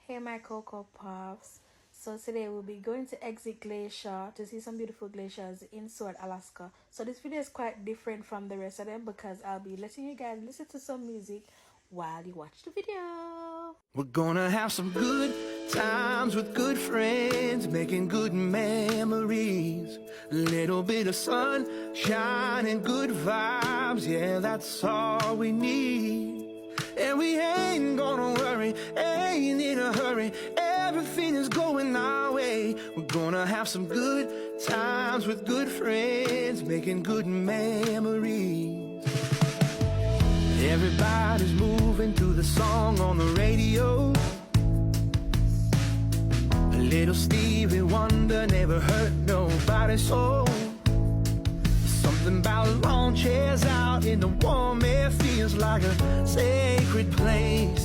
Hey my Cocoa Puffs. So today we'll be going to exit Glacier to see some beautiful glaciers in Seward, Alaska. So this video is quite different from the rest of them because I'll be letting you guys listen to some music while you watch the video. We're gonna have some good times with good friends, making good memories. A little bit of sunshine and good vibes, yeah, that's all we need. And we ain't gonna worry, ain't in a hurry, everything is going our way. We're gonna have some good times with good friends, making good memories. Everybody's moving to the song on the radio. A little Stevie Wonder never hurt nobody's soul. Something about lawn chairs out in the warm air feels like a sacred place.